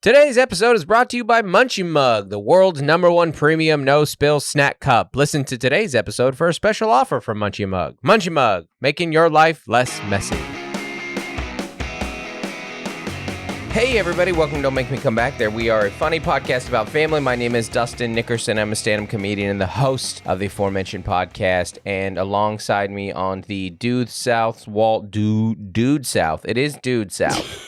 Today's episode is brought to you by Munchie Mug, the world's #1 premium no-spill snack cup. Listen to today's episode for a special offer from Munchie Mug. Munchie Mug, making your life less messy. Hey everybody, welcome to Don't Make Me Come Back There. We are a funny podcast about family. My name is Dustin Nickerson. I'm a stand-up comedian and the host of the aforementioned podcast. And alongside me on the Dude South, Dude South. It is Dude South.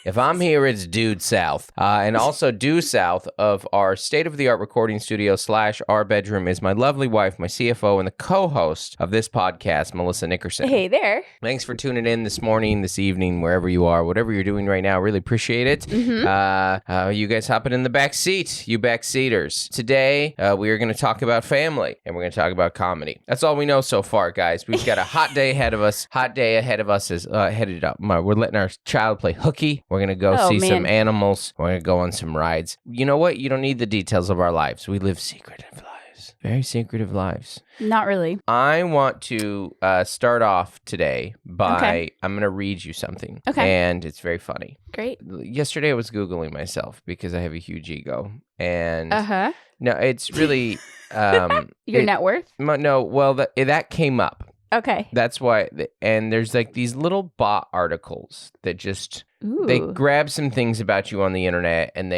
If I'm here, it's Dude South. And also due south of our state-of-the-art recording studio / our bedroom is my lovely wife, my CFO, and the co-host of this podcast, Melissa Nickerson. Hey there. Thanks for tuning in this morning, this evening, wherever you are, whatever you're doing right now. Really appreciate it. Mm-hmm. You guys hopping in the back seat, you backseaters. Today, we are going to talk about family, and we're going to talk about comedy. That's all we know so far, guys. We've got a hot day ahead of us. Hot day ahead of us is headed up. We're letting our child play hooky. We're going to go see some animals. We're going to go on some rides. You know what? You don't need the details of our lives. We live secretive lives. Very secretive lives. Not really. I want to start off today by, I'm going to read you something. Okay. And it's very funny. Great. Yesterday I was Googling myself because I have a huge ego. And no, it's really... Your net worth? No, well, that came up. Okay. That's why, and there's like these little bot articles that just, they grab some things about you on the internet and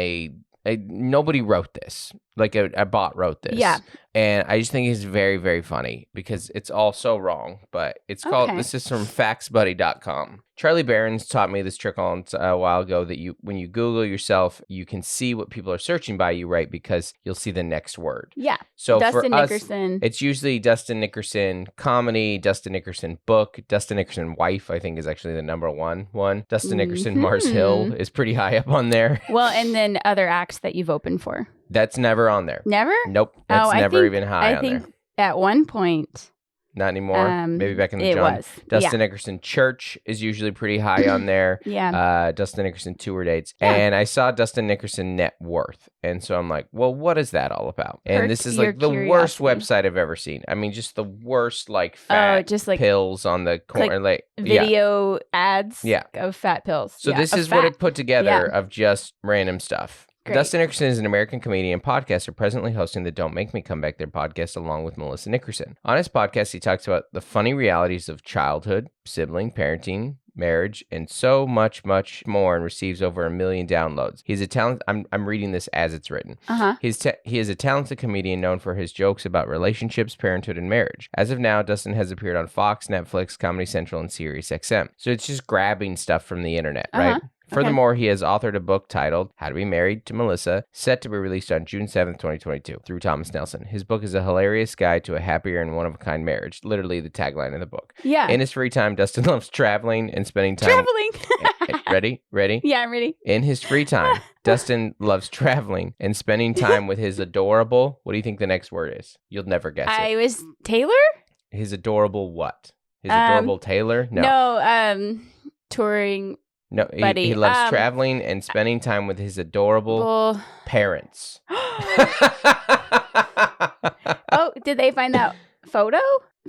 nobody wrote this. Like a bot wrote this. Yeah. And I just think it's very, very funny because it's all so wrong. But it's called, this is from factsbuddy.com. Charlie Barron's taught me this trick a while ago that when you Google yourself, you can see what people are searching by you, right? Because you'll see the next word. Yeah. So Dustin for us, Nickerson. it's usually Dustin Nickerson comedy, Dustin Nickerson book, Dustin Nickerson wife, I think is actually the #1 one. Dustin Nickerson Mars Hill is pretty high up on there. Well, and then other acts that you've opened for. That's never on there. Never? Nope. That's never even high on there. I think at one point. Not anymore. Maybe back in the John. Was. Dustin Nickerson Church is usually pretty high on there. Yeah. Dustin Nickerson tour dates. Yeah. And I saw Dustin Nickerson net worth. And so I'm like, well, what is that all about? And this is like the worst website I've ever seen. I mean, just the worst like fat pills on the corner. Like video ads of fat pills. So this is what it put together of just random stuff. Great. Dustin Nickerson is an American comedian and podcaster presently hosting the Don't Make Me Come Back There podcast along with Melissa Nickerson. On his podcast, he talks about the funny realities of childhood, sibling, parenting, marriage, and so much, much more, and receives over 1 million downloads. He's a talent. I'm reading this as it's written. He is a talented comedian known for his jokes about relationships, parenthood, and marriage. As of now, Dustin has appeared on Fox, Netflix, Comedy Central, and SiriusXM. So it's just grabbing stuff from the internet, right? Furthermore, he has authored a book titled How to Be Married to Melissa, set to be released on June 7th, 2022, through Thomas Nelson. His book is a hilarious guide to a happier and one-of-a-kind marriage, literally the tagline of the book. Yeah. In his free time, Dustin loves traveling and spending time... Ready? Yeah, I'm ready. In his free time, Dustin loves traveling and spending time with his adorable... What do you think the next word is? You'll never guess it. I was Taylor? His adorable what? His adorable Taylor? No, touring... No, he loves traveling and spending time with his adorable parents. Oh, did they find that photo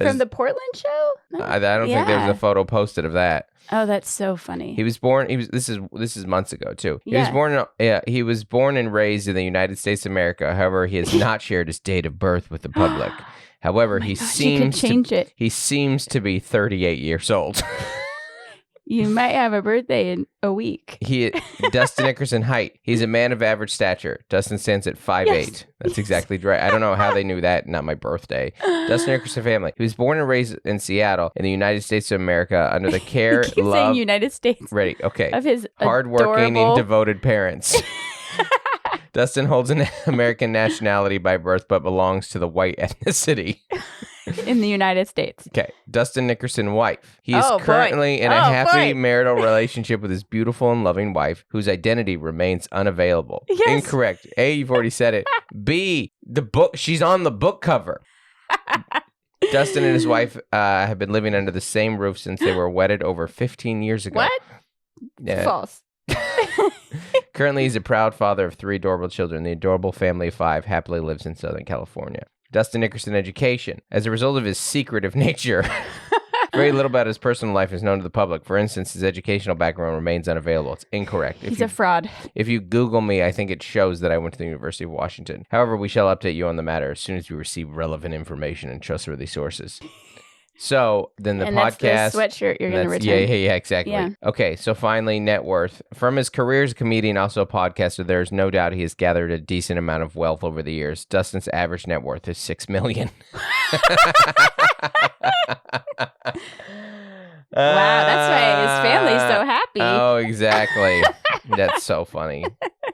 from the Portland show? No? I don't think there was a photo posted of that. Oh, that's so funny. He was born. This is months ago too. He was born. He was born and raised in the United States of America. However, he has not shared his date of birth with the public. However, he seems to be 38 years old. You might have a birthday in a week. Dustin Nickerson height. He's a man of average stature. Dustin stands at 5'8". Yes. That's exactly right. I don't know how they knew that. Not my birthday. Dustin Nickerson family. He was born and raised in Seattle, in the United States of America, under the care, keep love, saying United States. Ready? Okay. Of his hardworking and devoted parents. Dustin holds an American nationality by birth, but belongs to the white ethnicity. In the United States. Okay. Dustin Nickerson wife. He is currently in a happy marital relationship with his beautiful and loving wife, whose identity remains unavailable. Yes. Incorrect. A, you've already said it. B, the book. She's on the book cover. Dustin and his wife have been living under the same roof since they were wedded over 15 years ago. What? Yeah. False. Currently, he's a proud father of 3 adorable children. The adorable family of 5 happily lives in Southern California. Dustin Nickerson education. As a result of his secretive nature, Very little about his personal life is known to the public. For instance, his educational background remains unavailable. It's incorrect. He's a fraud. If you Google me, I think it shows that I went to the University of Washington. However, we shall update you on the matter as soon as we receive relevant information and trustworthy sources. So then the podcast. That's the sweatshirt you're going to return. Yeah, exactly. Yeah. Okay, so finally, net worth. From his career as a comedian, also a podcaster, there's no doubt he has gathered a decent amount of wealth over the years. Dustin's average net worth is $6 million. Wow, that's why his family's so happy. Oh, exactly. That's so funny.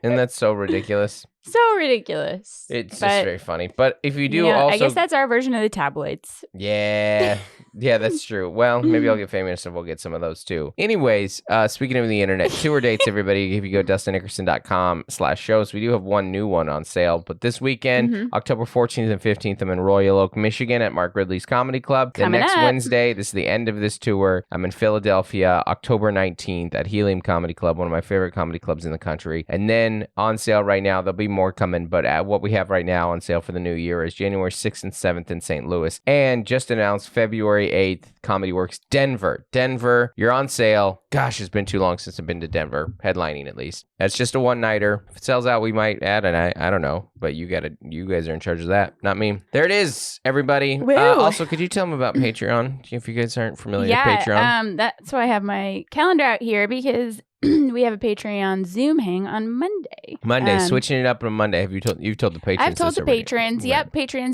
And that's so ridiculous. So ridiculous. It's just very funny. But if you do also... I guess that's our version of the tabloids. Yeah. Yeah, that's true. Well, maybe I'll get famous and we'll get some of those too. Anyways, speaking of the internet, tour dates, everybody, if you go DustinNickerson.com/shows, we do have one new one on sale. But this weekend, October 14th and 15th, I'm in Royal Oak, Michigan at Mark Ridley's Comedy Club. The next Wednesday, this is the end of this tour, I'm in Philadelphia, October 19th at Helium Comedy Club, one of my favorite comedy clubs in the country. And then on sale right now, there'll be more coming, but what we have right now on sale for the new year is January 6th and 7th in St. Louis. And just announced February 8th, Comedy Works Denver. Denver, you're on sale. Gosh, it's been too long since I've been to Denver, headlining at least. That's just a one-nighter. If it sells out, we might add a night. I don't know, but you guys are in charge of that, not me. There it is, everybody. Also, could you tell them about Patreon, if you guys aren't familiar with Patreon? That's why I have my calendar out here, because we have a Patreon Zoom hang on Monday. Switching it up on Monday. You've told the patrons? I've told the patrons. Yep, Patreon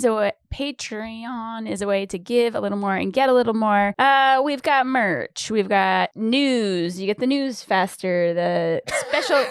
is a way to give a little more and get a little more. We've got merch. We've got news. You get the news faster. The special,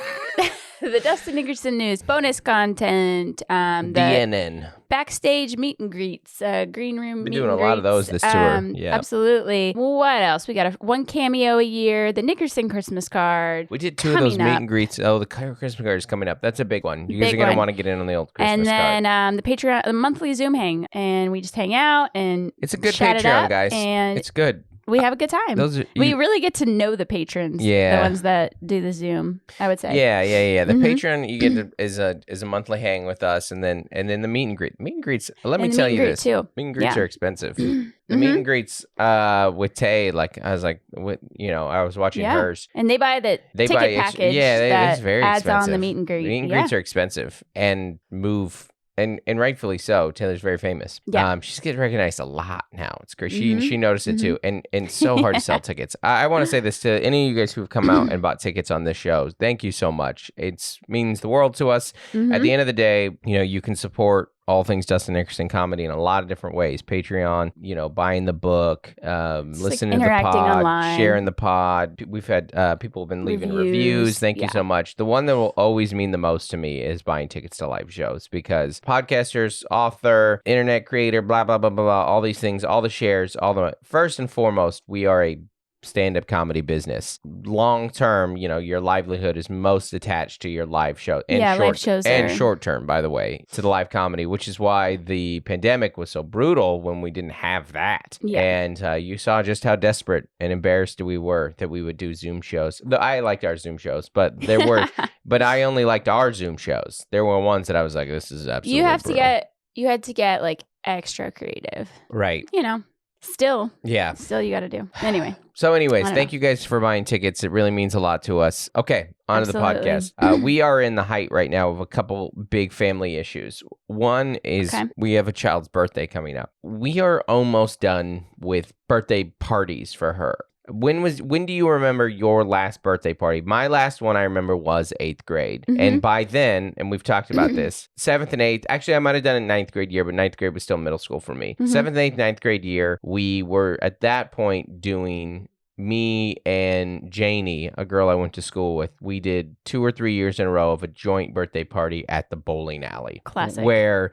the Dustin Nickerson news, bonus content. DNN. Backstage meet and greets, green room meet and greets. Been doing a lot of those this tour. Yeah, absolutely. What else? We got one cameo a year. The Nickerson Christmas card. We did two of those meet and greets. Oh, the Christmas card is coming up. That's a big one. You guys are gonna want to get in on the old Christmas card. And then the Patreon, the monthly Zoom hang, and we just hang out and it's a good chat Patreon, guys. And it's good. We have a good time. We really get to know the patrons. Yeah, the ones that do the Zoom, I would say. Yeah. The Patreon you get is a monthly hang with us, and then the meet and greet. Meet and greets. Let me tell you this. Too. Meet and greets are expensive. The meet and greets with Tay, I was watching hers, and they buy the ticket package. It's very adds expensive. On the meet and greet. Meet and greets are expensive and move. And rightfully so. Taylor's very famous. Yeah. She's getting recognized a lot now. It's great. She noticed it too. And it's so hard to sell tickets. I want to say this to any of you guys who have come out and bought tickets on this show. Thank you so much. It means the world to us. At the end of the day, you can support all things Dustin Nickerson comedy in a lot of different ways. Patreon, buying the book, listening to the pod, online. Sharing the pod. We've had people have been leaving reviews. Thank you so much. The one that will always mean the most to me is buying tickets to live shows, because podcasters, author, internet creator, blah, blah, blah, blah, blah, all these things, all the shares, first and foremost, we are a stand-up comedy business. Long term, your livelihood is most attached to your live show. And live shows and short term, by the way, to the live comedy, which is why the pandemic was so brutal when we didn't have that. Yeah. And you saw just how desperate and embarrassed we were that we would do Zoom shows. I liked our Zoom shows, but there were, but I only liked our Zoom shows. There were ones that I was like, this is absolutely brutal. You had to get extra creative. Right. Still, you got to do. Anyway. So anyways, thank you guys for buying tickets. It really means a lot to us. Okay, on to the podcast. We are in the height right now of a couple big family issues. One is we have a child's birthday coming up. We are almost done with birthday parties for her. When do you remember your last birthday party? My last one I remember was 8th grade. And by then, and we've talked about this, 7th and 8th, actually I might have done it 9th grade year, but 9th grade was still middle school for me. 7th and 8th, 9th grade year, we were at that point doing, me and Janie, a girl I went to school with, we did 2 or 3 years in a row of a joint birthday party at the bowling alley. Classic. Where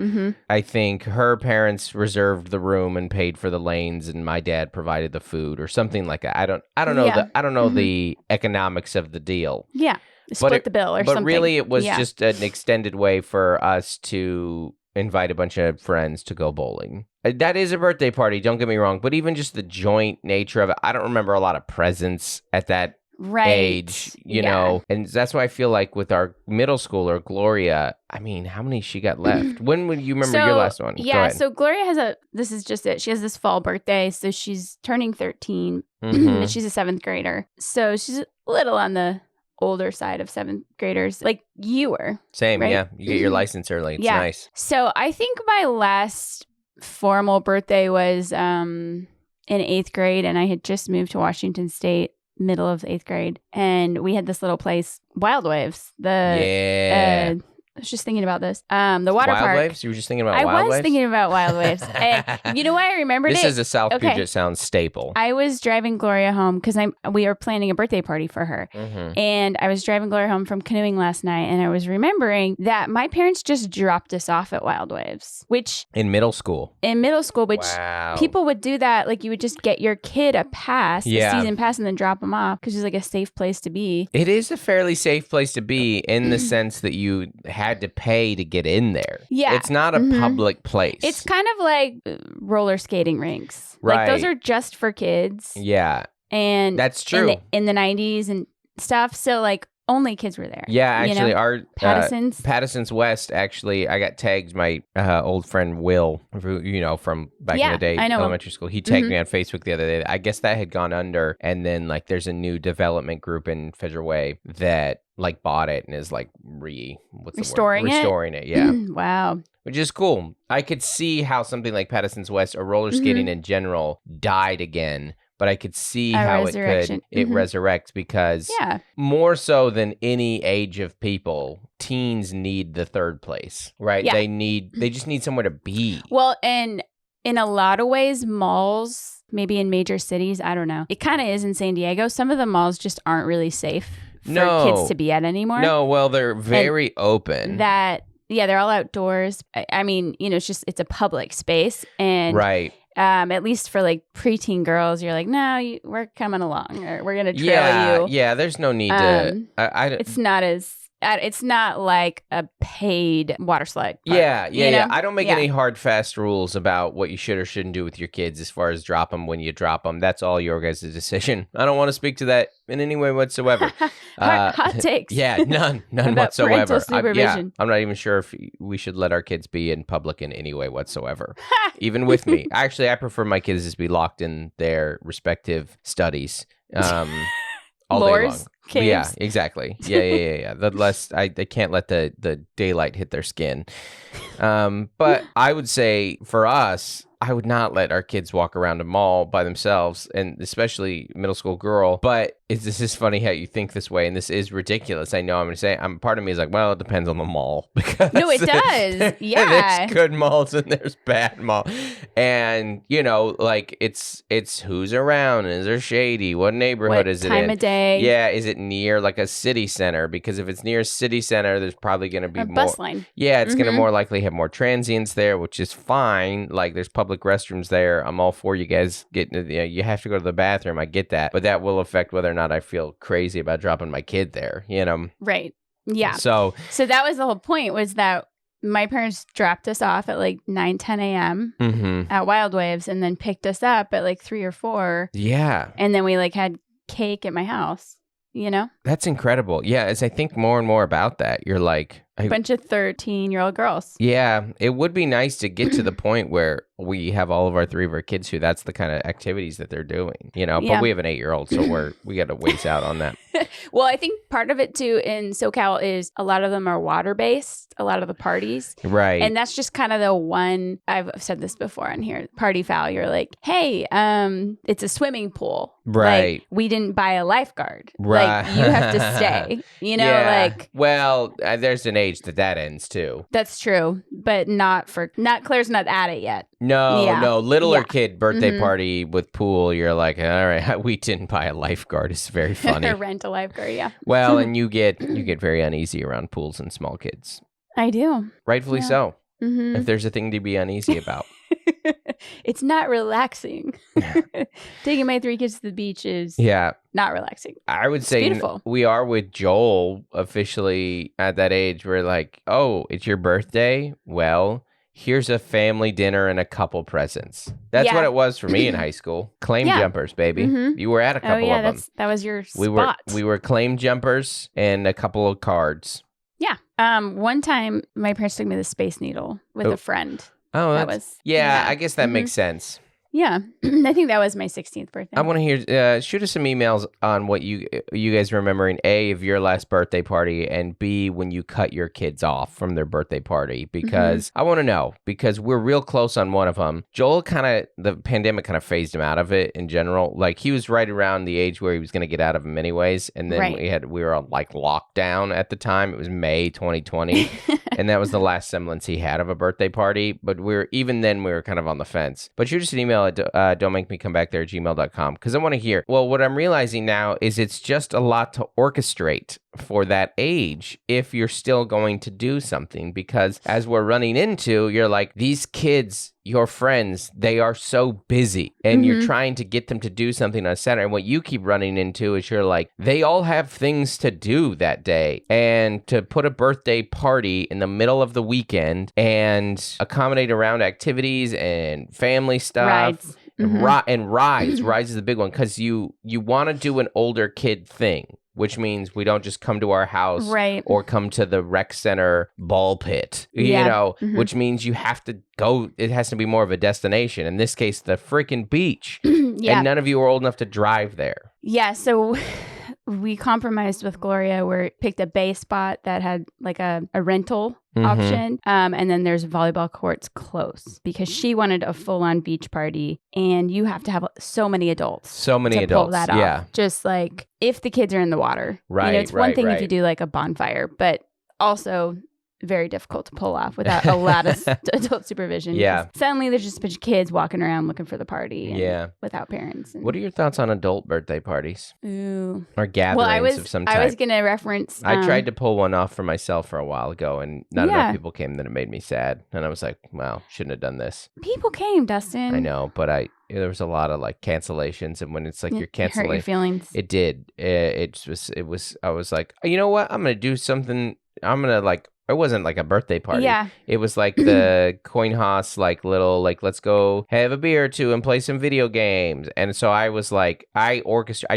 I think her parents reserved the room and paid for the lanes, and my dad provided the food or something like that. I don't know I don't know the economics of the deal. Yeah. Split the bill or something. But really it was just an extended way for us to invite a bunch of friends to go bowling. That is a birthday party, don't get me wrong, but even just the joint nature of it, I don't remember a lot of presents at that age, you know, and that's why I feel like with our middle schooler, Gloria, I mean, how many she got left? When would you remember your last one? Yeah, so Gloria this is just it. She has this fall birthday, so she's turning 13, but she's a 7th grader. So she's a little on the older side of 7th graders, like you were. Same, right? Yeah. You get your license early. It's nice. So I think my last formal birthday was in 8th grade, and I had just moved to Washington State, middle of 8th grade, and we had this little place, Wild Waves. I was just thinking about this. The water park. Wild Waves? You were just thinking about Wild Waves? I was thinking about Wild Waves. And you know why I remembered This is a South Puget Sound staple. I was driving Gloria home because we were planning a birthday party for her. And I was driving Gloria home from canoeing last night, and I was remembering that my parents just dropped us off at Wild Waves, which... In middle school, which people would do that. Like, you would just get your kid a pass, a season pass, and then drop them off because it's like a safe place to be. It is a fairly safe place to be in the sense that you had to pay to get in there. Yeah. It's not a public place. It's kind of like roller skating rinks. Right. Like, those are just for kids. Yeah. And that's true. In the 90s and stuff. So, like, only kids were there. Yeah, actually, our Patterson's West, actually, I got tagged. My old friend Will, who, you know, from back in the day, elementary school, he tagged me on Facebook the other day. I guess that had gone under, and then, like, there's a new development group in Federal Way that, like, bought it and is, like, restoring it. Yeah. Wow. Which is cool. I could see how something like Patterson's West or roller skating in general died again. But I could see how it could resurrect because more so than any age of people, teens need the third place, right? Yeah. They just need somewhere to be. Well, and in a lot of ways, malls, maybe in major cities, I don't know. It kind of is in San Diego. Some of the malls just aren't really safe for kids to be at anymore. No, well, they're very open. They're all outdoors. I mean, you know, it's a public space. And right. At least for like preteen girls, you're like, no, we're coming along, or we're gonna trail you. Yeah, there's no need to. It's not like a paid water slide park, yeah. I don't make any hard, fast rules about what you should or shouldn't do with your kids as far as drop them when you drop them. That's all your guys' decision. I don't want to speak to that in any way whatsoever. Hot takes. Yeah, none whatsoever. I'm not even sure if we should let our kids be in public in any way whatsoever, even with me. Actually, I prefer my kids to be locked in their respective studies. All day long. Caves. Yeah, exactly. Yeah. The less they can't let the daylight hit their skin. But I would say for us, I would not let our kids walk around a mall by themselves, and especially middle school girl. But this is funny how you think this way, and this is ridiculous. I know I'm going to say, part of me is like, well, it depends on the mall. Because no, it does. Yeah. There's good malls and there's bad malls. And, you know, like it's who's around. Is there shady? What neighborhood is it in? What time of day? Yeah. Is it near like a city center? Because if it's near a city center, there's probably going to be more. Bus line. Yeah, it's going to more likely have more transients there, which is fine. Like there's public restrooms there. I'm all for you guys getting you have to go to the bathroom. I get that. But that will affect whether or not I feel crazy about dropping my kid there, you know? Right. Yeah. So that was the whole point, was that my parents dropped us off at like 9-10 a.m. At Wild Waves, and then picked us up at like 3 or 4. Yeah. And then we like had cake at my house, you know? That's incredible. Yeah, as I think more and more about that, you're like... A bunch of 13-year-old girls. Yeah, it would be nice to get to the point where we have all of our 3 of our kids who that's the kind of activities that they're doing, you know? Yeah. But we have an 8-year-old, so we got to waste out on that. Well, I think part of it too in SoCal is a lot of them are water-based, a lot of the parties. Right. And that's just kind of the one, I've said this before on here, party foul. You're like, hey, it's a swimming pool. Right. Like, we didn't buy a lifeguard. Right. Like, you have to stay, you know, like. Well, there's an age that ends too. That's true. But Claire's not at it yet. No, littler kid birthday party with pool. You're like, all right, we didn't buy a lifeguard. It's very funny. Rent a lifeguard, yeah. Well, and you get very uneasy around pools and small kids. I do. Rightfully so. Mm-hmm. If there's a thing to be uneasy about. It's not relaxing. Taking my 3 kids to the beach is not relaxing. I would say beautiful. We are with Joel officially at that age where like, oh, it's your birthday? Well, here's a family dinner and a couple presents. That's what it was for me in high school. Claim jumpers, baby. Mm-hmm. You were at a couple of them. That was your spot. We were claim jumpers and a couple of cards. Yeah. One time, my parents took me to the Space Needle with a friend. Oh, I guess that makes sense. Yeah, I think that was my 16th birthday. I want to hear, shoot us some emails on what you guys remembering, A, of your last birthday party, and B, when you cut your kids off from their birthday party, because I want to know, because we're real close on one of them. Joel the pandemic kind of phased him out of it in general. Like, he was right around the age where he was going to get out of them anyways, and then we were on, like, lockdown at the time. It was May 2020, and that was the last semblance he had of a birthday party, but even then we were kind of on the fence. But shoot us an email at dontmakemecomebackthere@gmail.com, because I want to hear. Well, what I'm realizing now is it's just a lot to orchestrate for that age if you're still going to do something, because as we're running into, you're like, these kids, your friends, they are so busy, and you're trying to get them to do something on Saturday. And what you keep running into is you're like, they all have things to do that day, and to put a birthday party in the middle of the weekend and accommodate around activities and family stuff. Rides. And rides. Rides is the big one, because you want to do an older kid thing, which means we don't just come to our house or come to the rec center ball pit, which means you have to go. It has to be more of a destination. In this case, the freaking beach. And none of you are old enough to drive there. Yeah. So we compromised with Gloria. We picked a bay spot that had like a rental option. And then there's volleyball courts close, because she wanted a full-on beach party, and you have to have so many adults. Pull that off. Yeah. Just like if the kids are in the water. Right. It's one thing if you do like a bonfire, but also very difficult to pull off without a lot of adult supervision. Yeah. Suddenly there's just a bunch of kids walking around looking for the party. Without parents. What are your thoughts on adult birthday parties? Ooh. Or gatherings of some type? I was going to reference. I tried to pull one off for myself for a while ago, and not enough people came that it made me sad. And I was like, wow, shouldn't have done this. People came, Dustin. I know, but there was a lot of like cancellations, and when it's like you're canceling, hurt your feelings. It did. It was. I was like, you know what? I'm gonna do something. I'm gonna like. It wasn't like a birthday party. Yeah. It was like the coin house, like little, like, let's go have a beer or two and play some video games. And so I was like, I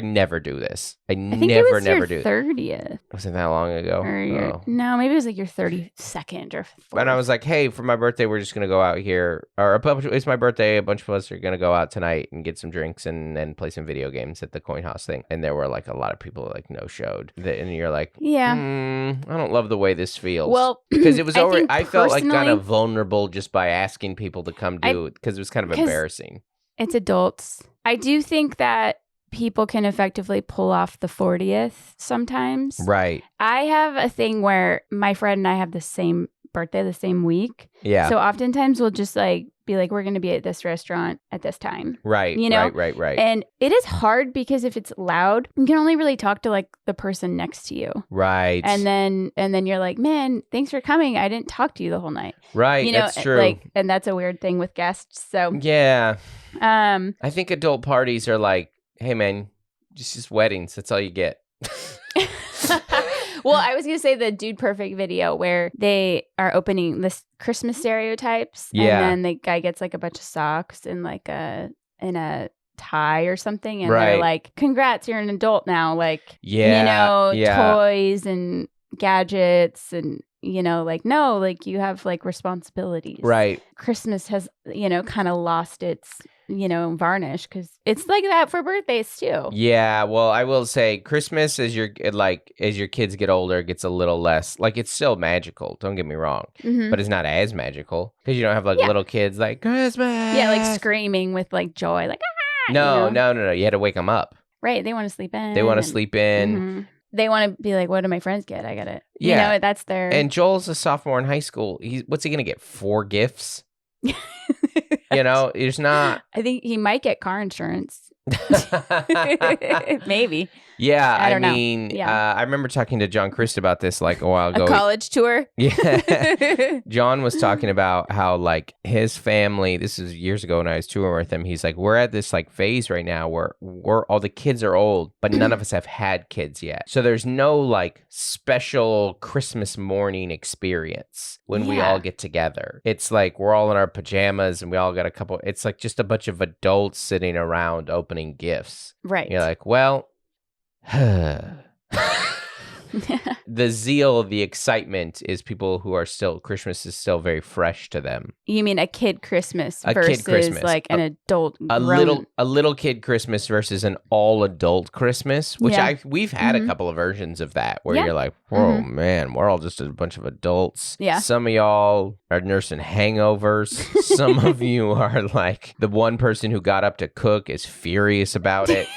never do this. I think never do it. 30th. Was it that long ago? No, maybe it was like your 32nd or 4th. And I was like, hey, for my birthday, we're just going to go out here. It's my birthday. A bunch of us are going to go out tonight and get some drinks and then play some video games at the coin house thing. And there were like a lot of people like no-showed. And you're like, I don't love the way this feels. Well, because it was already, I felt like kind of vulnerable just by asking people to come do it, because it was kind of embarrassing. It's adults. I do think that people can effectively pull off the 40th sometimes. Right. I have a thing where my friend and I have the same birthday the same week. Yeah. So oftentimes we'll just like be like, we're going to be at this restaurant at this time. Right. Right. And it is hard, because if it's loud, you can only really talk to like the person next to you. Right. And then you're like, man, thanks for coming. I didn't talk to you the whole night. Right. That's true. And that's a weird thing with guests. So yeah. I think adult parties are like, hey man, just weddings. That's all you get. Well, I was going to say the Dude Perfect video where they are opening this Christmas stereotypes. Yeah. And then the guy gets like a bunch of socks and like a tie or something. And they're like, congrats, you're an adult now. Like, toys and gadgets and, like, no, like you have like responsibilities. Right. Christmas has, kind of lost its varnish, because it's like that for birthdays too. Yeah, well, I will say Christmas as your kids get older gets a little less, like, it's still magical, don't get me wrong, but it's not as magical, because you don't have like little kids like Christmas. Yeah, like screaming with like joy, like no, you had to wake them up. Right, they want to sleep in. They want to be like, what do my friends get? I got it. Yeah, that's their. And Joel's a sophomore in high school. What's he gonna get? 4 gifts? There's not. I think he might get car insurance. Maybe. Yeah, I don't know. I remember talking to John Christ about this like a while ago. A college tour? Yeah. John was talking about how like his family, this is years ago when I was touring with him, he's like, we're at this like phase right now where all the kids are old, but none of us have had kids yet. So there's no like special Christmas morning experience when we all get together. It's like we're all in our pajamas and we all got it's like just a bunch of adults sitting around opening gifts. Right. You're like, well, the zeal, the excitement is people who are still, Christmas is still very fresh to them. You mean a kid Christmas versus like an adult grown... A little kid Christmas versus an all adult Christmas, which we've had a couple of versions of that where you're like, oh man, we're all just a bunch of adults. Yeah. Some of y'all are nursing hangovers. Some of you are like, the one person who got up to cook is furious about it.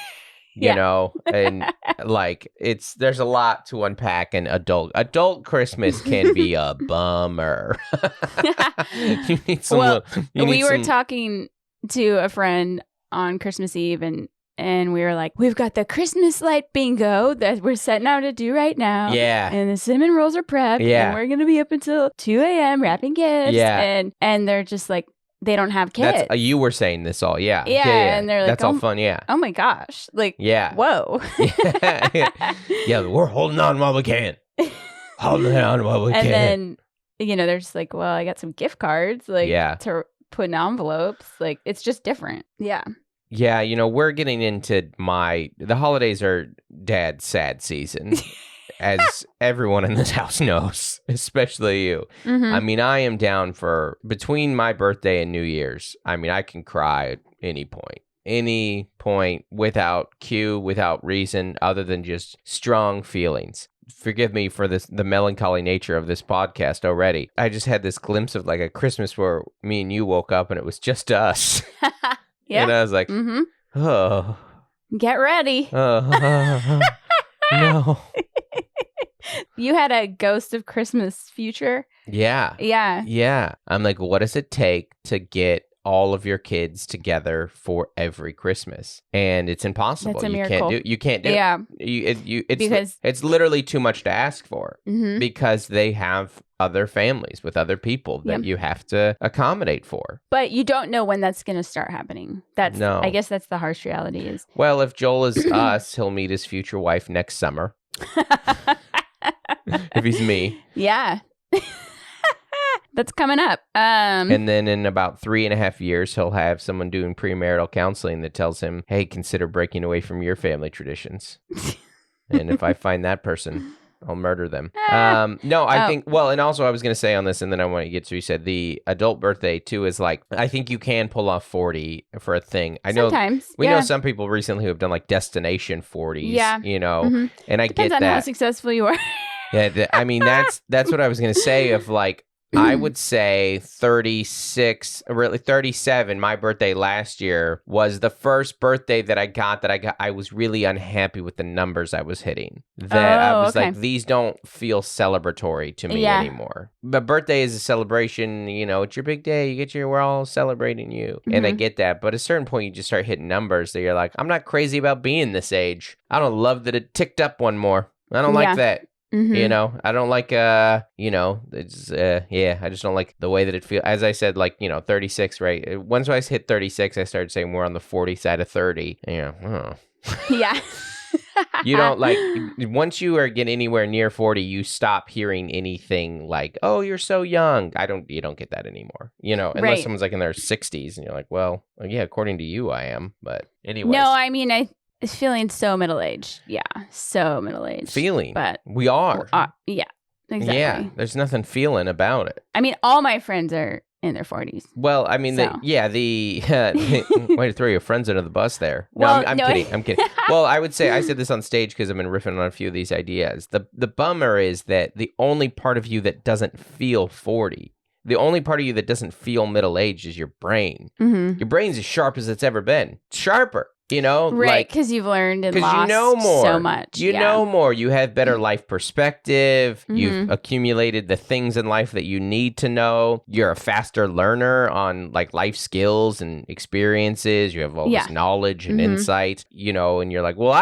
You know, and like there's a lot to unpack, and adult Christmas can be a bummer. You need some. We were talking to a friend on Christmas Eve, and we were like, we've got the Christmas light bingo that we're setting out to do right now. Yeah. And the cinnamon rolls are prepped. Yeah. And we're going to be up until 2 a.m. wrapping gifts. Yeah. And they're just like, they don't have kids. You were saying this all, yeah. And they're like, that's all fun, yeah. Oh my gosh. Like, Yeah, whoa. we're holding on while we can. Holding on while we can. And then, you know, they're just like, well, I got some gift cards, like, to put in envelopes. Like, it's just different. Yeah. Yeah, you know, we're getting into the holidays are dad's sad season. As everyone in this house knows, especially you. Mm-hmm. I mean, I am down for between my birthday and New Year's. I mean, I can cry at any point without cue, without reason, other than just strong feelings. Forgive me for the melancholy nature of this podcast already. I just had this glimpse of like a Christmas where me and you woke up and it was just us. Yeah. And I was like, oh. Get ready. No. You had a ghost of Christmas future? Yeah. Yeah. Yeah. I'm like, what does it take to get all of your kids together for every Christmas? And it's impossible. That's a miracle. You can't do it. Because it's literally too much to ask for because they have other families with other people that you have to accommodate for. But you don't know when that's going to start happening. I guess that's the harsh reality is. Well, if Joel is us, he'll meet his future wife next summer. If he's me. Yeah. That's coming up. And then in about 3.5 years, he'll have someone doing premarital counseling that tells him, hey, consider breaking away from your family traditions. And if I find that person, I'll murder them. I think, and also I was going to say on this, and then I want to get to, you said the adult birthday too is like, I think you can pull off 40 for a thing. I know sometimes. We know some people recently who have done like destination 40s, you know, and I Depends get on that. how successful you are. Yeah, I mean, that's what I was going to say of like, I would say 36, really 37. My birthday last year was the first birthday that I got I was really unhappy with the numbers I was hitting. I was like, these don't feel celebratory to me anymore. But birthday is a celebration, you know, it's your big day. We're all celebrating you. And I get that. But at a certain point, you just start hitting numbers that you're like, I'm not crazy about being this age. I don't love that it ticked up one more. I don't like that. You know, I don't like, you know, it's, I just don't like the way that it feels. As I said, like, you know, 36, right? Once I hit 36, I started saying we're on the 40 side of 30. And you're like, Yeah. You don't like, once you are getting anywhere near 40, you stop hearing anything like, oh, you're so young. You don't get that anymore, you know, unless someone's like in their 60s and you're like, well, yeah, according to you, I am. But anyway. No, I mean, it's feeling so middle-aged. Yeah, so middle-aged. Feeling. But we are. Yeah, exactly. Yeah, there's nothing feeling about it. I mean, all my friends are in their 40s. Well, I mean, way to throw your friends under the bus there. No, Well, I'm kidding. I'm kidding. Well, I would say, I said this on stage because I've been riffing on a few of these ideas. The bummer is that the only part of you that doesn't feel 40, the only part of you that doesn't feel middle-aged is your brain. Your brain's as sharp as it's ever been. Sharper. You know, right? Because you've learned and lost you know more. so much. You know more. You have better life perspective. Mm-hmm. You've accumulated the things in life that you need to know. You're a faster learner on like life skills and experiences. You have all this knowledge and insight, you know, and you're like, well,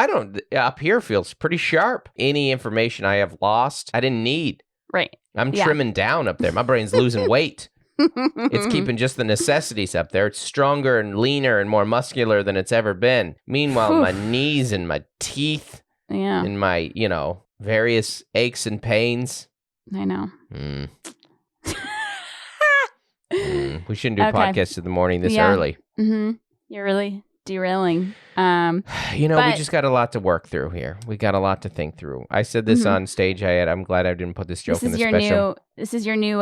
up here feels pretty sharp. Any information I have lost, I didn't need. Right. I'm trimming down up there. My brain's losing weight. It's keeping just the necessities up there. It's stronger and leaner and more muscular than it's ever been. Meanwhile, my knees and my teeth and my, you know, various aches and pains. I know. We shouldn't do podcasts in the morning this early. Mm-hmm. You're really derailing. You know, we just got a lot to work through here. We got a lot to think through. I said this on stage. I'm glad I didn't put this joke in the special. This is your new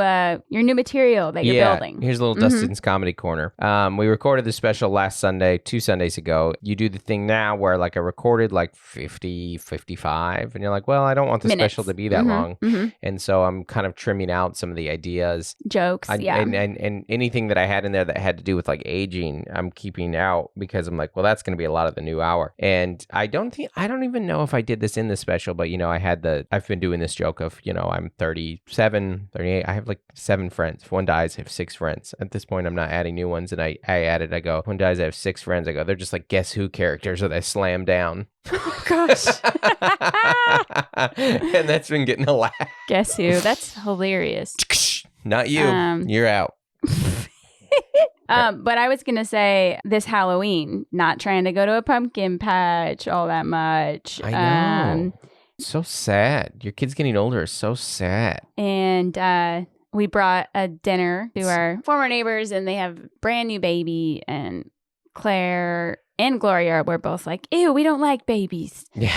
material that you're building. Here's a little Dustin's Comedy Corner. We recorded the special last Sunday, 2 Sundays ago. You do the thing now where like I recorded like 50, 55, and you're like, well, I don't want the special to be that long. And so I'm kind of trimming out some of the ideas. Jokes, And anything that I had in there that had to do with like aging, I'm keeping out because I'm like, well, that's going to be a lot of the new hour. And I don't even know if I did this in the special, but you know, I've been doing this joke of, you know, I'm 37, 38. I have like 7 friends. If one dies, I have 6 friends. At this point, I'm not adding new ones. And I go, one dies, I have 6 friends. I go, they're just like Guess Who characters that I slam down. Oh, gosh. And that's been getting a laugh. Guess Who? That's hilarious. Not you. You're out. But I was going to say this Halloween, not trying to go to a pumpkin patch all that much. I know. So sad. Your kid's getting older is so sad. And we brought a dinner to our former neighbors, and they have brand new baby, and Claire and Gloria were both like, ew, we don't like babies. Yeah.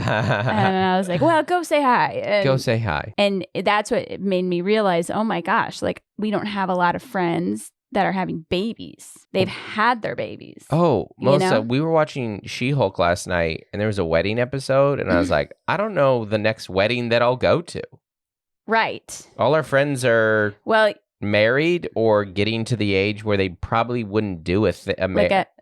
And I was like, well, go say hi. Go say hi. And that's what made me realize, oh my gosh, like we don't have a lot of friends that are having babies. They've had their babies. Oh, Melissa, we were watching She-Hulk last night, and there was a wedding episode, and I was like, I don't know the next wedding that I'll go to. Right. All our friends are married or getting to the age where they probably wouldn't do a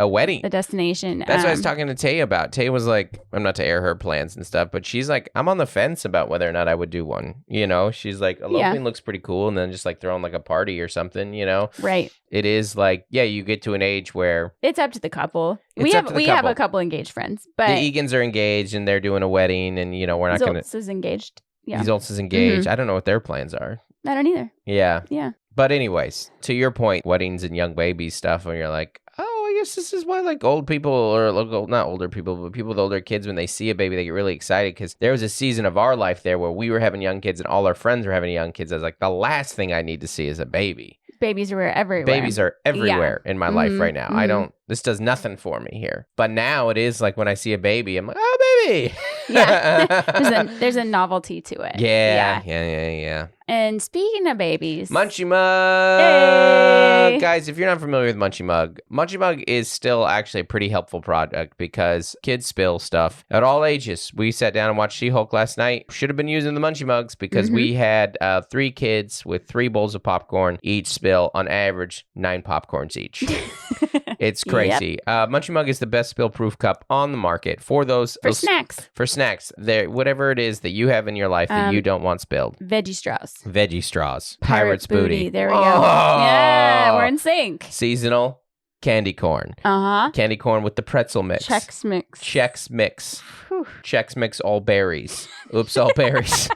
wedding. A destination. That's what I was talking to Tay about. Tay was like, I'm not to air her plans and stuff, but she's like, I'm on the fence about whether or not I would do one. You know, she's like, eloping looks pretty cool, and then just like throwing like a party or something, you know? Right. It is like, you get to an age where it's up to the couple. We have a couple engaged friends, but the Egans are engaged and they're doing a wedding, and you know, we're not going to. Zoltz is engaged. Yeah. Zoltz is engaged. I don't know what their plans are. I don't either. Yeah. Yeah. But anyways, to your point, weddings and young babies stuff, when you're like, oh, I guess this is why like old people or not older people, but people with older kids, when they see a baby, they get really excited, because there was a season of our life there where we were having young kids and all our friends were having young kids. I was like, the last thing I need to see is a baby. Babies are everywhere. Babies are everywhere in my life right now. This does nothing for me here. But now it is like when I see a baby, I'm like, oh, baby. Yeah. There's a novelty to it. Yeah. And speaking of babies. Munchie Mug. Hey. Guys, if you're not familiar with Munchie Mug is still actually a pretty helpful product because kids spill stuff at all ages. We sat down and watched She-Hulk last night. Should have been using the Munchie Mugs because we had 3 kids with 3 bowls of popcorn, each spill on average 9 popcorns each. It's crazy. Munchie Mug is the best spill-proof cup on the market for snacks. For snacks. Whatever it is that you have in your life that you don't want spilled. Veggie straws. Pirate's booty. There we go. Yeah, we're in sync. Seasonal candy corn. Candy corn with the pretzel mix. Chex Mix. Whew. Chex Mix all berries. Oops, all berries.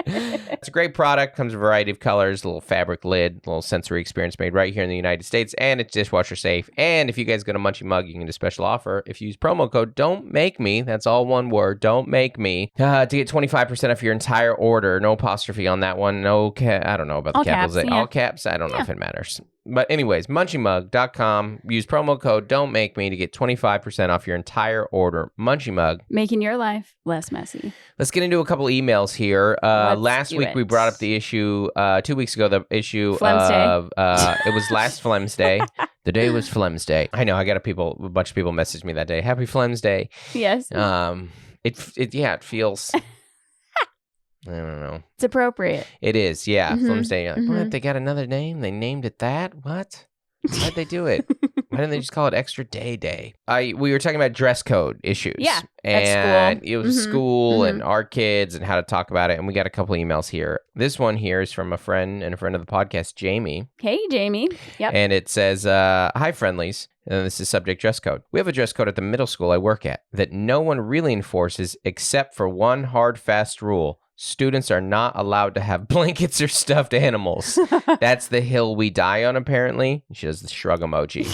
It's a great product. Comes in a variety of colors, a little fabric lid, a little sensory experience made right here in the United States, and it's dishwasher safe. And if you guys go to Munchie Mug, you can get a special offer. If you use promo code Don't Make Me, that's all one word, Don't Make Me, to get 25% off your entire order. No apostrophe on that one. I don't know about the capitals. All caps. I don't know if it matters. But anyways, munchiemug.com. Use promo code Don't Make Me to get 25% off your entire order. Munchie Mug. Making your life less messy. Let's get into a couple emails here. Last week we brought up the issue, 2 weeks ago, the issue of, it was last Flems Day. The day was Flems Day. I know, I got a bunch of people messaged me that day. Happy Flems Day. Yes. It feels... I don't know. It's appropriate. It is, yeah. Flems Day. Like, what? They got another name? They named it that? What? Why'd they do it? Why didn't they just call it Extra Day? We were talking about dress code issues. Yeah, and at school. It was school and our kids and how to talk about it. And we got a couple emails here. This one here is from a friend of the podcast, Jamie. Hey, Jamie. Yep. And it says, "Hi, friendlies." And this is subject dress code. "We have a dress code at the middle school I work at that no one really enforces except for one hard, fast rule. Students are not allowed to have blankets or stuffed animals. That's the hill we die on, apparently." She does the shrug emoji.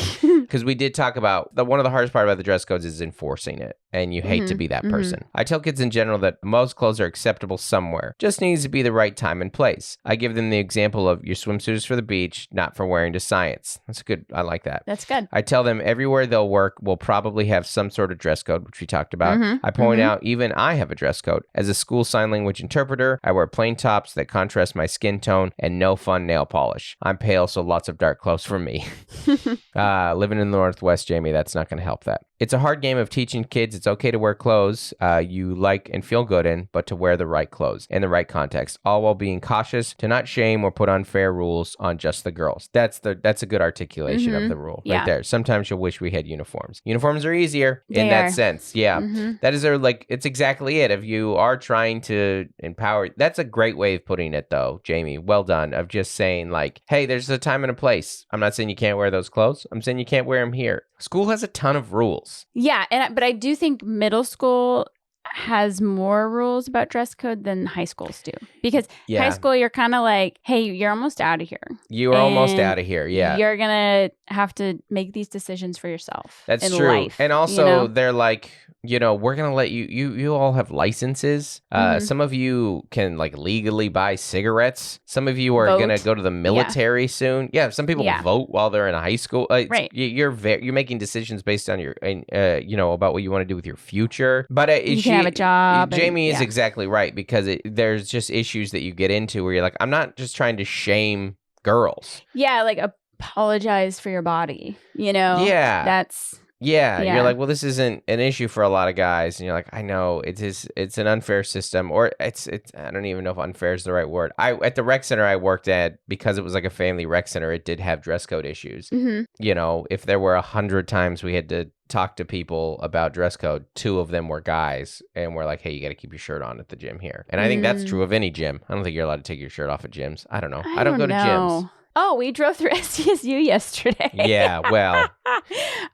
Because we did talk about one of the hardest part about the dress codes is enforcing it. And you hate to be that person. I tell kids in general that most clothes are acceptable somewhere. Just needs to be the right time and place. I give them the example of your swimsuit is for the beach, not for wearing to science. That's good. I like that. That's good. I tell them everywhere they'll work will probably have some sort of dress code, which we talked about. I point out even I have a dress code. As a school sign language interpreter, I wear plain tops that contrast my skin tone and no fun nail polish. I'm pale, so lots of dark clothes for me. Living in the Northwest, Jamie, that's not going to help that. It's a hard game of teaching kids it's okay to wear clothes you like and feel good in, but to wear the right clothes in the right context, all while being cautious to not shame or put unfair rules on just the girls. That's a good articulation of the rule right there. Sometimes you'll wish we had uniforms. Uniforms are easier in that sense. Yeah. That is it's exactly it. If you are trying to empower, that's a great way of putting it though, Jamie. Well done. Of just saying like, hey, there's a time and a place. I'm not saying you can't wear those clothes. I'm saying you can't wear them here. School has a ton of rules. Yeah, but I do think middle school has more rules about dress code than high schools do. Because high school, you're kind of like, hey, you're almost out of here. You're almost out of here, yeah. You're going to have to make these decisions for yourself. That's in true. Life, and also, they're like, we're going to let you all have licenses. Some of you can like legally buy cigarettes. Some of you are going to go to the military soon. Yeah, some people vote while they're in high school. Right. You're making decisions based on your, about what you want to do with your future. But you can have a job. Jamie is exactly right because there's just issues that you get into where you're like, I'm not just trying to shame girls. Yeah, like apologize for your body, Yeah. That's... Yeah, you're like, well, this isn't an issue for a lot of guys, and you're like, I know it's an unfair system, or it's I don't even know if unfair is the right word. At the rec center I worked at, because it was like a family rec center, it did have dress code issues. If there were 100 times we had to talk to people about dress code, 2 of them were guys, and we're like, hey, you got to keep your shirt on at the gym here. And I think that's true of any gym. I don't think you're allowed to take your shirt off at gyms. I don't know. I don't go to gyms. Oh, we drove through SDSU yesterday. Yeah, well,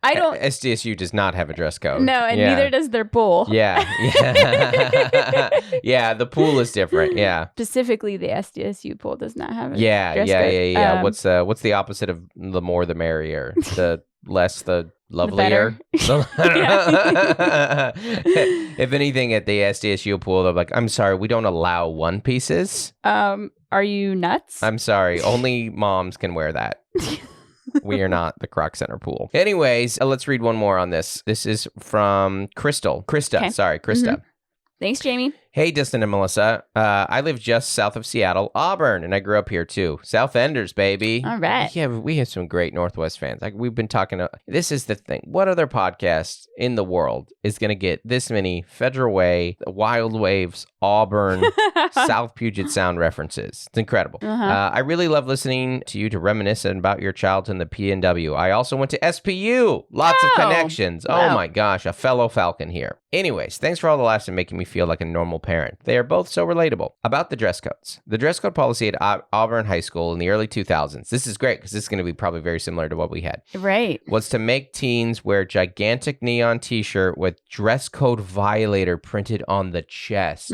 I don't. SDSU does not have a dress code. No, and neither does their pool. Yeah. Yeah, the pool is different. Yeah. Specifically, the SDSU pool does not have a dress code. Yeah. What's the opposite of the more the merrier? The less the lovelier. If anything, at the SDSU pool, they're like, I'm sorry, we don't allow one pieces. Are you nuts? I'm sorry, only moms can wear that. We are not the Croc Center pool. Anyways, let's read one more on this. This is from Krista. Thanks, Jamie. Hey, Dustin and Melissa. I live just south of Seattle, Auburn, and I grew up here too. South Enders, baby. All right. Yeah, we have some great Northwest fans. We've been talking to, this is the thing. What other podcast in the world is going to get this many Federal Way, Wild Waves, Auburn, South Puget Sound references? It's incredible. I really love listening to you to reminisce about your childhood in the PNW. I also went to SPU. Lots of connections. Wow. Oh my gosh, a fellow Falcon here. Anyways, thanks for all the laughs and making me feel like a normal parent. They are both so relatable. About the dress codes. The dress code policy at Auburn High School in the early 2000s, this is great because this is going to be probably very similar to what we had. Right. Was to make teens wear gigantic neon t-shirt with dress code violator printed on the chest.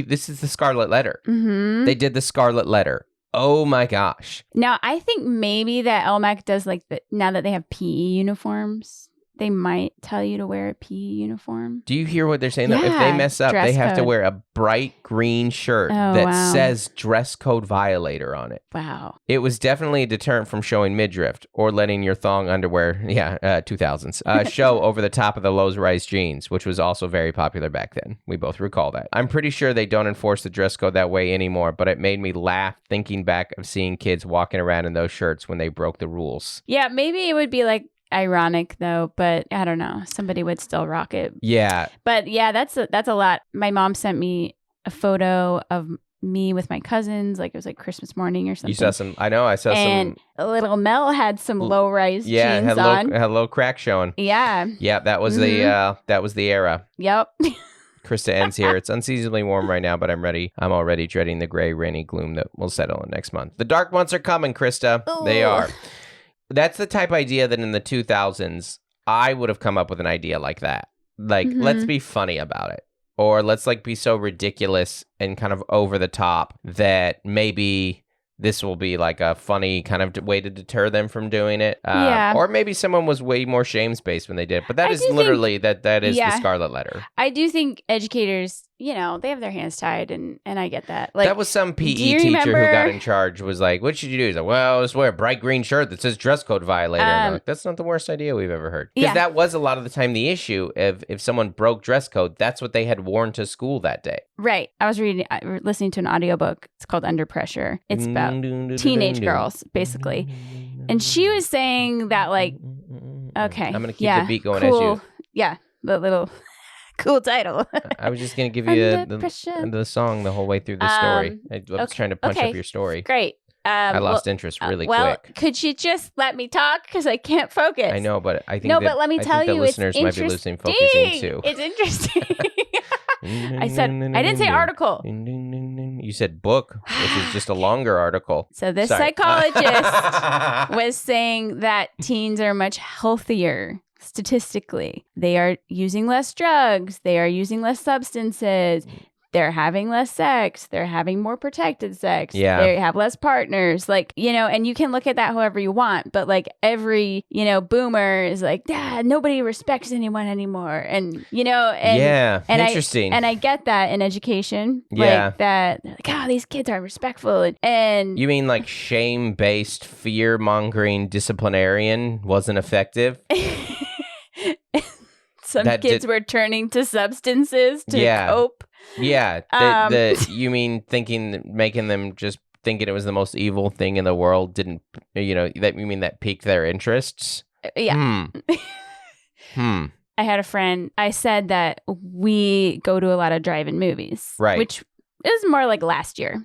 This is the Scarlet Letter. They did the Scarlet Letter. Oh my gosh. Now, I think maybe that LMAC does now that they have PE uniforms, they might tell you to wear a PE uniform. Do you hear what they're saying? Yeah, if they mess up, they have to wear a bright green shirt that says dress code violator on it. Wow. It was definitely a deterrent from showing midriff or letting your thong underwear, 2000s, show over the top of the low-rise jeans, which was also very popular back then. We both recall that. I'm pretty sure they don't enforce the dress code that way anymore, but it made me laugh thinking back of seeing kids walking around in those shirts when they broke the rules. Yeah, maybe it would be ironic though, but I don't know. Somebody would still rock it. Yeah. But yeah, that's a lot. My mom sent me a photo of me with my cousins. Like it was like Christmas morning or something. You saw some, I know, I saw and some. Little Mel had some low-rise jeans had on. Had a little crack showing. Yeah. Yeah, that was the era. Yep. Krista ends here. It's unseasonably warm right now, but I'm ready. I'm already dreading the gray, rainy gloom that will settle in next month. The dark months are coming, Krista. Ooh. They are. That's the type of idea that in the 2000s, I would have come up with an idea like that. Like, let's be funny about it. Or let's like be so ridiculous and kind of over the top that maybe this will be like a funny kind of way to deter them from doing it. Or maybe someone was way more shame-based when they did it. But that is literally, that is the Scarlet Letter. I do think educators, they have their hands tied, and I get that. Like, that was some PE teacher who got in charge was like, what should you do? He's like, well, just wear a bright green shirt that says dress code violator. And like, that's not the worst idea we've ever heard. Because that was a lot of the time the issue. If someone broke dress code, that's what they had worn to school that day. Right. I was listening to an audiobook. It's called Under Pressure. It's about teenage girls, basically. And she was saying that, like, okay. I'm going to keep the beat going as you. Yeah, the little... cool title. I was just going to give you the song the whole way through the story. I was trying to punch up your story. Great. I lost interest really quick. Could you just let me talk? Because I can't focus. I know, but I think but let me tell you, listeners might be losing focusing too. It's interesting. I didn't say article. You said book, which is just a longer article. So this psychologist was saying that teens are much healthier. Statistically, they are using less drugs, they are using less substances, they're having less sex, they're having more protected sex, they have less partners, like, and you can look at that however you want, but like every, boomer is like, nobody respects anyone anymore. And, interesting. I get that in education, like that, like, these kids aren't respectful. And you mean like shame-based, fear-mongering disciplinarian wasn't effective? Some kids were turning to substances to cope. Yeah. You mean making them just thinking it was the most evil thing in the world didn't, that piqued their interests? Yeah. I had a friend, I said that we go to a lot of drive-in movies. Right. Which it was more like last year.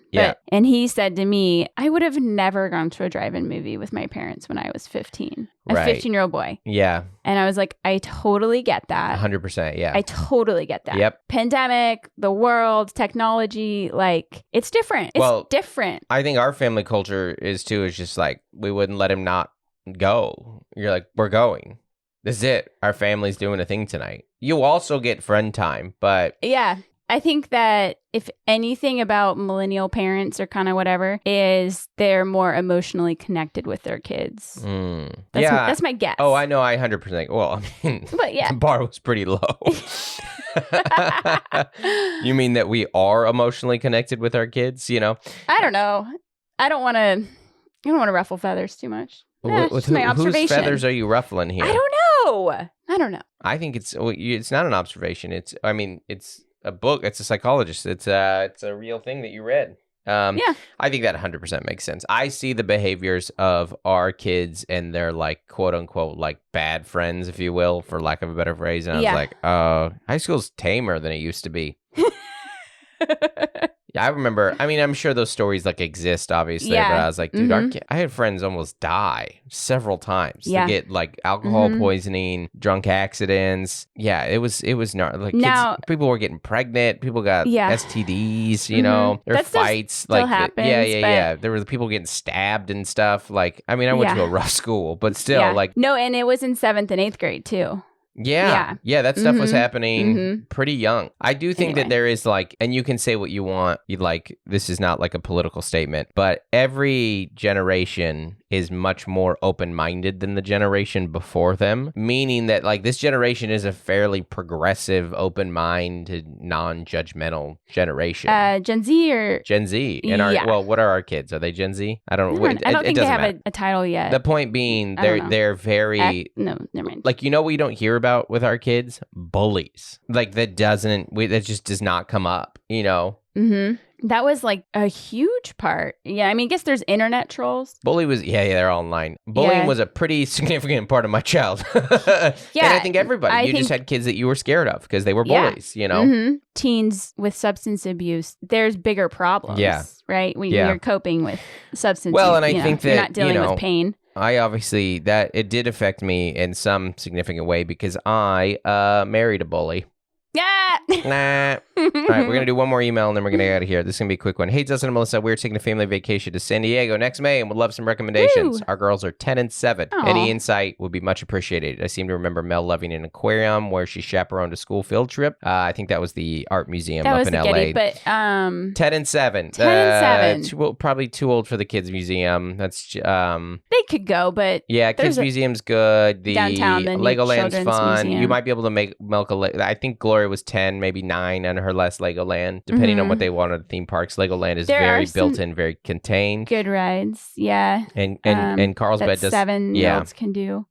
And he said to me, I would have never gone to a drive-in movie with my parents when I was 15. A 15-year-old boy. Yeah. And I was like, I totally get that. 100%, yeah. I totally get that. Yep. Pandemic, the world, technology, like, it's different. It's different. I think our family culture is just like, we wouldn't let him not go. You're like, we're going. This is it. Our family's doing a thing tonight. You also get friend time, but... Yeah. I think that if anything about millennial parents or kind of whatever is they're more emotionally connected with their kids. That's my guess. Oh, I know. I 100%. Well, I mean, but the bar was pretty low. You mean that we are emotionally connected with our kids, I don't know. I don't want to ruffle feathers too much. Whose feathers are you ruffling here? I don't know. I think it's not an observation. It's a book. It's a psychologist. It's a real thing that you read. I think that 100% makes sense. I see the behaviors of our kids and their like quote unquote like bad friends, if you will, for lack of a better phrase. And I was like, high school's tamer than it used to be. I remember, I'm sure those stories like exist, obviously, but I was like, dude, I had friends almost die several times. They get like alcohol poisoning, drunk accidents. Yeah, it was not like people were getting pregnant, people got STDs, there were fights. Like, happens, there were people getting stabbed and stuff. Like, I went to a rough school, but still, like. No, and it was in 7th and 8th grade too. Yeah, that stuff was happening pretty young. I do think that there is like, and you can say what you want, this is not like a political statement, but every generation is much more open-minded than the generation before them, meaning that like this generation is a fairly progressive, open-minded, non-judgmental generation. Gen Z. And what are our kids? Are they Gen Z? I don't know. I don't think they have a title yet. The point being, they're very... no, never mind. Like, we don't hear about with our kids? Bullies. Like, that just does not come up, That was like a huge part. Yeah, I mean, I guess there's internet trolls. Bully was, they're all online. Bullying was a pretty significant part of my childhood. And I think everybody, just had kids that you were scared of because they were bullies, you know? Mm-hmm. Teens with substance abuse, there's bigger problems, right? When you're coping with substance abuse. And I think that, you're not dealing with pain. I obviously, that it did affect me in some significant way because I married a bully. Yeah. Nah. All right, we're going to do one more email and then we're going to get out of here. This is going to be a quick one. Hey, Dustin and Melissa, we're taking a family vacation to San Diego next May and would love some recommendations. Woo. Our girls are 10 and 7. Aww. Any insight would be much appreciated. I seem to remember Mel loving an aquarium where she chaperoned a school field trip. I think that was the art museum up in LA. But 10 and 7. 10 and 7. Probably too old for the kids museum. That's they could go, but yeah, kids museum's good. The downtown, the Legoland's fun. Museum. You might be able to milk a. I think Gloria was 10, maybe 9 on her last Legoland, depending on what they want at the theme parks. Legoland is very built in, very contained. Good rides, yeah. And Carlsbad does 7-year-olds can do.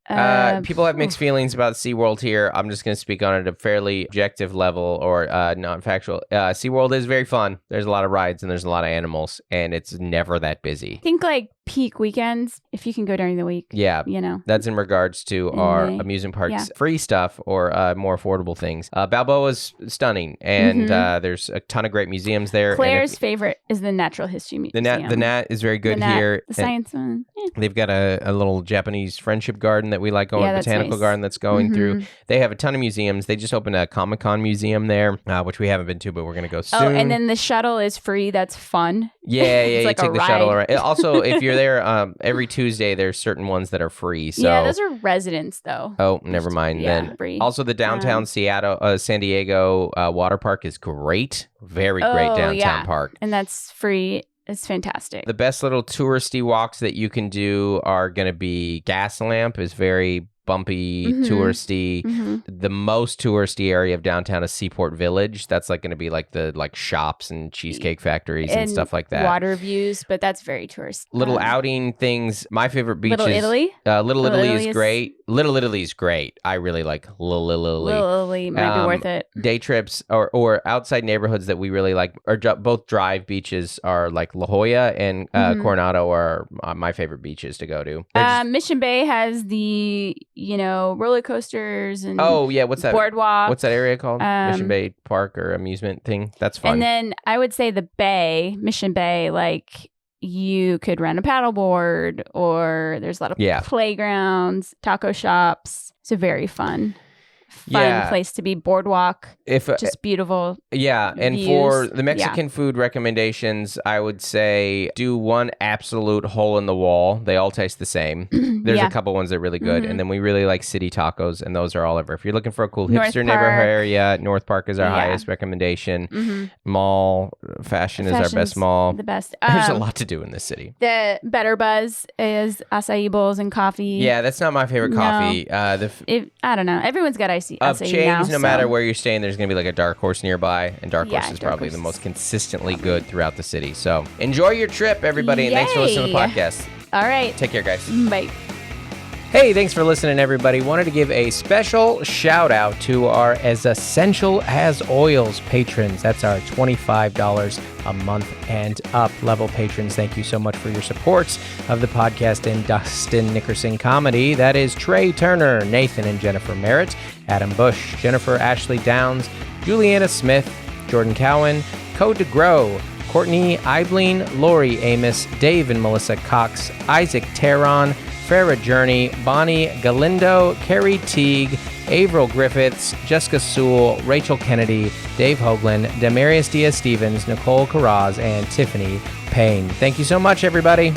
People have mixed feelings about SeaWorld here. I'm just going to speak on it at a fairly objective level or non-factual. SeaWorld is very fun. There's a lot of rides and there's a lot of animals, and it's never that busy. I think like peak weekends, if you can go during the week. Yeah. You know. That's in regards to our amusement parks free stuff or more affordable things. Balboa's stunning, and there's a ton of great museums there. Claire's favorite is the Natural History Museum. The Nat is very good here. The science one. They've got a little Japanese friendship garden that we like going, botanical garden that's going through. They have a ton of museums. They just opened a Comic-Con museum there, which we haven't been to, but we're going to go soon. Oh, and then the shuttle is free. That's fun. Yeah, you take the shuttle around. Also, if you're there every Tuesday, there's certain ones that are free. So yeah, those are residents though. Oh, never mind then. Free. Also, the downtown San Diego water park is great. Very great downtown park. And that's free. It's fantastic. The best little touristy walks that you can do are going to be Gaslamp is very bumpy, touristy. The most touristy area of downtown is Seaport Village. That's like going to be like the shops and cheesecake factories and stuff like that. Water views, but that's very touristy. Little outing things. My favorite beach Little is Italy. Little Italy is great. Little Italy is great. I really like Little Italy. Little Italy might be worth it. Day trips or outside neighborhoods that we really like, or both drive beaches are like La Jolla and Coronado are my favorite beaches to go to. Mission Bay has the roller coasters and what's that boardwalk? What's that area called? Mission Bay Park or amusement thing. That's fun. And then I would say the Bay, Mission Bay, like you could rent a paddleboard, or there's a lot of playgrounds, taco shops. So very fun place to be. Boardwalk, just beautiful. Yeah, and views. For the Mexican food recommendations, I would say do one absolute hole in the wall. They all taste the same. There's a couple ones that are really good, and then we really like city tacos, and those are all over. If you're looking for a cool hipster neighborhood area, North Park is our highest recommendation. Mall Fashion is our best mall. The best. There's a lot to do in this city. The Better Buzz is acai bowls and coffee. Yeah, that's not my favorite coffee. I don't know. Everyone's got acai chains, now, no matter where you're staying, there's going to be like a Dark Horse nearby, and Dark Horse is probably the most consistently good throughout the city. So enjoy your trip, everybody, and thanks for listening to the podcast. All right. Take care, guys. Bye. Hey, thanks for listening, everybody. Wanted to give a special shout out to our As Essential as Oils patrons. That's our $25 a month and up level patrons. Thank you so much for your support of the podcast and Dustin Nickerson comedy. That is Trey Turner, Nathan and Jennifer Merritt, Adam Bush, Jennifer Ashley Downs, Juliana Smith, Jordan Cowan, Code to Grow, Courtney Eibling, Lori Amos, Dave and Melissa Cox, Isaac Terron, Farrah Journey, Bonnie Galindo, Carrie Teague, Averill Griffiths, Jessica Sewell, Rachel Kennedy, Dave Hoagland, Demarius Diaz-Stevens, Nicole Carraz, and Tiffany Payne. Thank you so much, everybody.